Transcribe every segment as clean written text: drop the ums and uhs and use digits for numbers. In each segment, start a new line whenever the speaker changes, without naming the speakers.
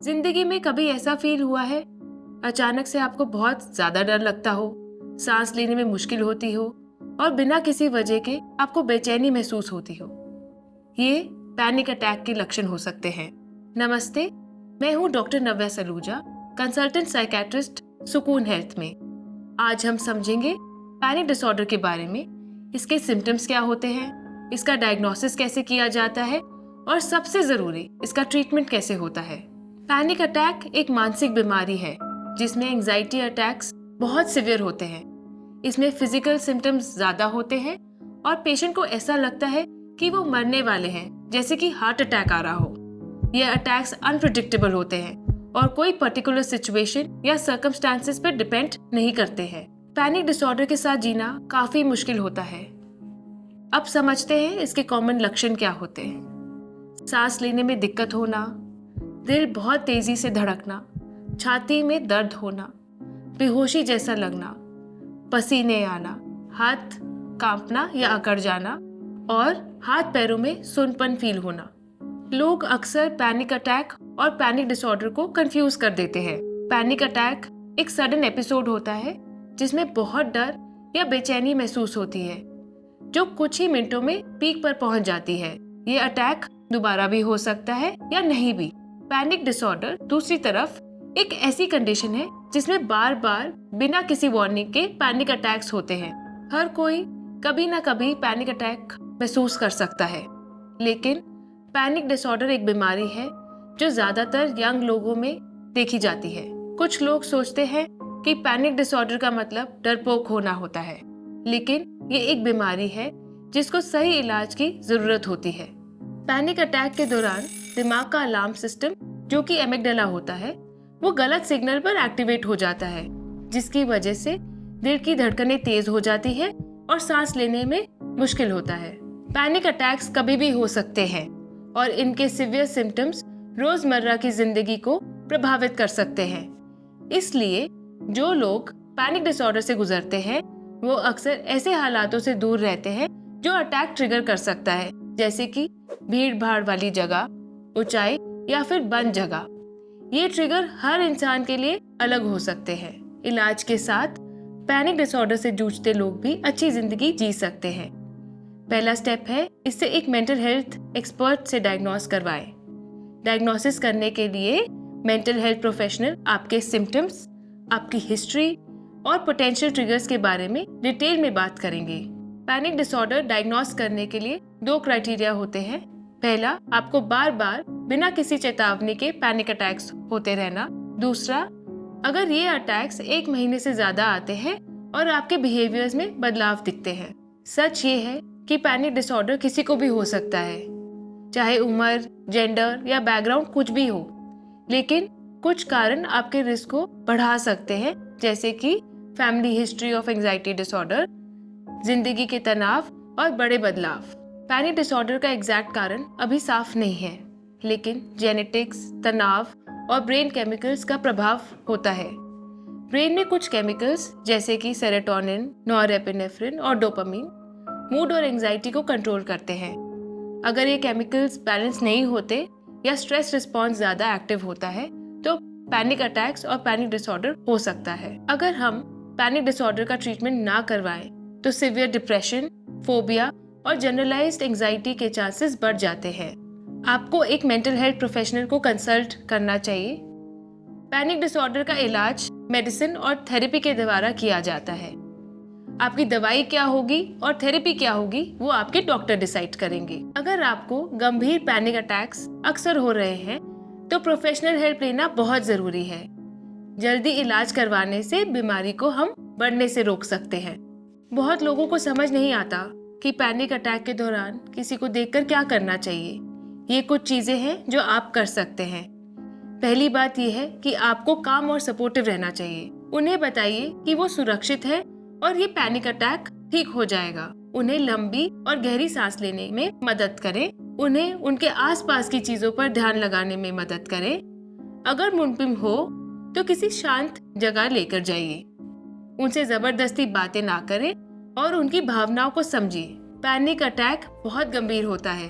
जिंदगी में कभी ऐसा फील हुआ है अचानक से आपको बहुत ज्यादा डर लगता हो, सांस लेने में मुश्किल होती हो और बिना किसी वजह के आपको बेचैनी महसूस होती हो? ये पैनिक अटैक के लक्षण हो सकते हैं। नमस्ते, मैं हूँ डॉक्टर नव्या सलूजा, कंसल्टेंट साइकेट्रिस्ट सुकून हेल्थ में। आज हम समझेंगे पैनिक डिसऑर्डर के बारे में, इसके सिम्टम्स क्या होते हैं, इसका डायग्नोसिस कैसे किया जाता है और सबसे जरूरी इसका ट्रीटमेंट कैसे होता है। पैनिक अटैक एक मानसिक बीमारी है जिसमें एंजाइटी अटैक्स बहुत सिवियर होते हैं। इसमें फिजिकल सिम्टम्स ज्यादा होते हैं और पेशेंट को ऐसा लगता है कि वो मरने वाले हैं, जैसे कि हार्ट अटैक आ रहा हो। ये अटैक्स अनप्रिडिक्टेबल होते हैं और कोई पर्टिकुलर सिचुएशन या सर्कमस्टांसेस पर डिपेंड नहीं करते हैं। पैनिक डिसऑर्डर के साथ जीना काफी मुश्किल होता है। अब समझते हैं इसके कॉमन लक्षण क्या होते हैं। सांस लेने में दिक्कत होना, दिल बहुत तेजी से धड़कना, छाती में दर्द होना, बेहोशी जैसा लगना, पसीने आना, हाथ कांपना या अकड़ जाना और हाथ पैरों में सुनपन फील होना। लोग अक्सर पैनिक अटैक और पैनिक डिसऑर्डर को कंफ्यूज कर देते हैं। पैनिक अटैक एक सडन एपिसोड होता है जिसमें बहुत डर या बेचैनी महसूस होती है, जो कुछ ही मिनटों में पीक पर पहुंच जाती है। ये अटैक दोबारा भी हो सकता है या नहीं भी। पैनिक डिसऑर्डर दूसरी तरफ एक ऐसी कंडीशन है जिसमें बार बार बिना किसी वार्निंग के पैनिक अटैक्स होते हैं। हर कोई कभी ना कभी पैनिक अटैक महसूस कर सकता है, लेकिन पैनिक डिसऑर्डर एक बीमारी है जो ज्यादातर यंग लोगों में देखी जाती है। कुछ लोग सोचते हैं कि पैनिक डिसऑर्डर का मतलब डरपोक होना होता है, लेकिन ये एक बीमारी है जिसको सही इलाज की जरूरत होती है। पैनिक अटैक के दौरान दिमाग का अलार्म सिस्टम, जो कि एमिगडाला होता है, वो गलत सिग्नल पर एक्टिवेट हो जाता है, जिसकी वजह से दिल की धड़कनें तेज हो जाती है और सांस लेने में मुश्किल होता है। पैनिक अटैक्स कभी भी हो सकते हैं और इनके सीवियर सिम्टम्स रोजमर्रा की जिंदगी को प्रभावित कर सकते हैं। इसलिए जो लोग पैनिक डिसऑर्डर से गुजरते हैं वो अक्सर ऐसे हालातों से दूर रहते हैं जो अटैक ट्रिगर कर सकता है, जैसे कि भीड़ भाड़ वाली जगह, ऊंचाई या फिर बंद जगह। ये ट्रिगर हर इंसान के लिए अलग हो सकते हैं। इलाज के साथ पैनिक डिसऑर्डर से जूझते लोग भी अच्छी जिंदगी जी सकते हैं। पहला स्टेप है इससे एक मेंटल हेल्थ एक्सपर्ट से डायग्नोस करवाएं। डायग्नोसिस करने के लिए मेंटल हेल्थ प्रोफेशनल आपके सिम्टम्स, आपकी हिस्ट्री और पोटेंशियल ट्रिगर्स के बारे में डिटेल में बात करेंगे। पैनिक डिसऑर्डर डायग्नोस करने के लिए 2 क्राइटेरिया होते हैं। पहला, आपको बार बार बिना किसी चेतावनी के पैनिक अटैक्स होते रहना। दूसरा, अगर ये अटैक्स 1 महीने से ज्यादा आते हैं और आपके बिहेवियर्स में बदलाव दिखते हैं। सच ये है कि पैनिक डिसऑर्डर किसी को भी हो सकता है, चाहे उम्र, जेंडर या बैकग्राउंड कुछ भी हो, लेकिन कुछ कारण आपके रिस्क को बढ़ा सकते हैं, जैसे कि family history of anxiety disorder, जिंदगी के तनाव और बड़े बदलाव। पैनिक डिसऑर्डर का एग्जैक्ट कारण अभी साफ नहीं है, लेकिन जेनेटिक्स, तनाव और ब्रेन केमिकल्स का प्रभाव होता है। ब्रेन में कुछ केमिकल्स जैसे कि सेरोटोनिन, नॉरएपिनेफ्रिन और डोपामिन मूड और एंजाइटी को कंट्रोल करते हैं। अगर ये केमिकल्स बैलेंस नहीं होते या स्ट्रेस रिस्पॉन्स ज्यादा एक्टिव होता है तो पैनिक अटैक्स और पैनिक डिसऑर्डर हो सकता है। अगर हम पैनिक डिसऑर्डर का ट्रीटमेंट ना करवाएं तो सीवियर डिप्रेशन, फोबिया और जनरलाइज्ड एंजाइटी के चांसेस बढ़ जाते हैं। आपको एक मेंटल हेल्थ प्रोफेशनल को कंसल्ट करना चाहिए। पैनिक डिसऑर्डर का इलाज मेडिसिन और थेरेपी के द्वारा किया जाता है। आपकी दवाई क्या होगी और थेरेपी क्या होगी वो आपके डॉक्टर डिसाइड करेंगे। अगर आपको गंभीर पैनिक अटैक्स अक्सर हो रहे हैं तो प्रोफेशनल हेल्प लेना बहुत जरूरी है। जल्दी इलाज करवाने से बीमारी को हम बढ़ने से रोक सकते हैं। बहुत लोगों को समझ नहीं आता कि पैनिक अटैक के दौरान किसी को देखकर क्या करना चाहिए। ये कुछ चीजें हैं जो आप कर सकते हैं। पहली बात यह है कि आपको काम और सपोर्टिव रहना चाहिए। उन्हें बताइए कि वो सुरक्षित है और ये पैनिक अटैक ठीक हो जाएगा। उन्हें लंबी और गहरी सांस लेने में मदद करें। उन्हें उनके आसपास की चीजों पर ध्यान लगाने में मदद करें। अगर मुमकिन हो तो किसी शांत जगह लेकर जाइए। उनसे जबरदस्ती बातें ना करें और उनकी भावनाओं को समझिए। पैनिक अटैक बहुत गंभीर होता है,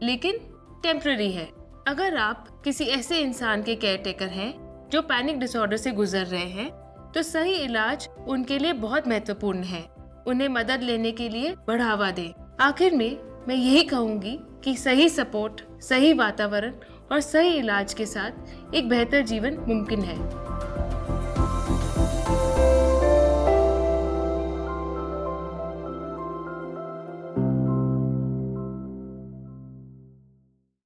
लेकिन टेम्पररी है। अगर आप किसी ऐसे इंसान के केयरटेकर हैं जो पैनिक डिसऑर्डर से गुजर रहे हैं, तो सही इलाज उनके लिए बहुत महत्वपूर्ण है। उन्हें मदद लेने के लिए बढ़ावा दें। आखिर में मैं यही कहूंगी कि सही सपोर्ट, सही वातावरण और सही इलाज के साथ एक बेहतर जीवन मुमकिन है।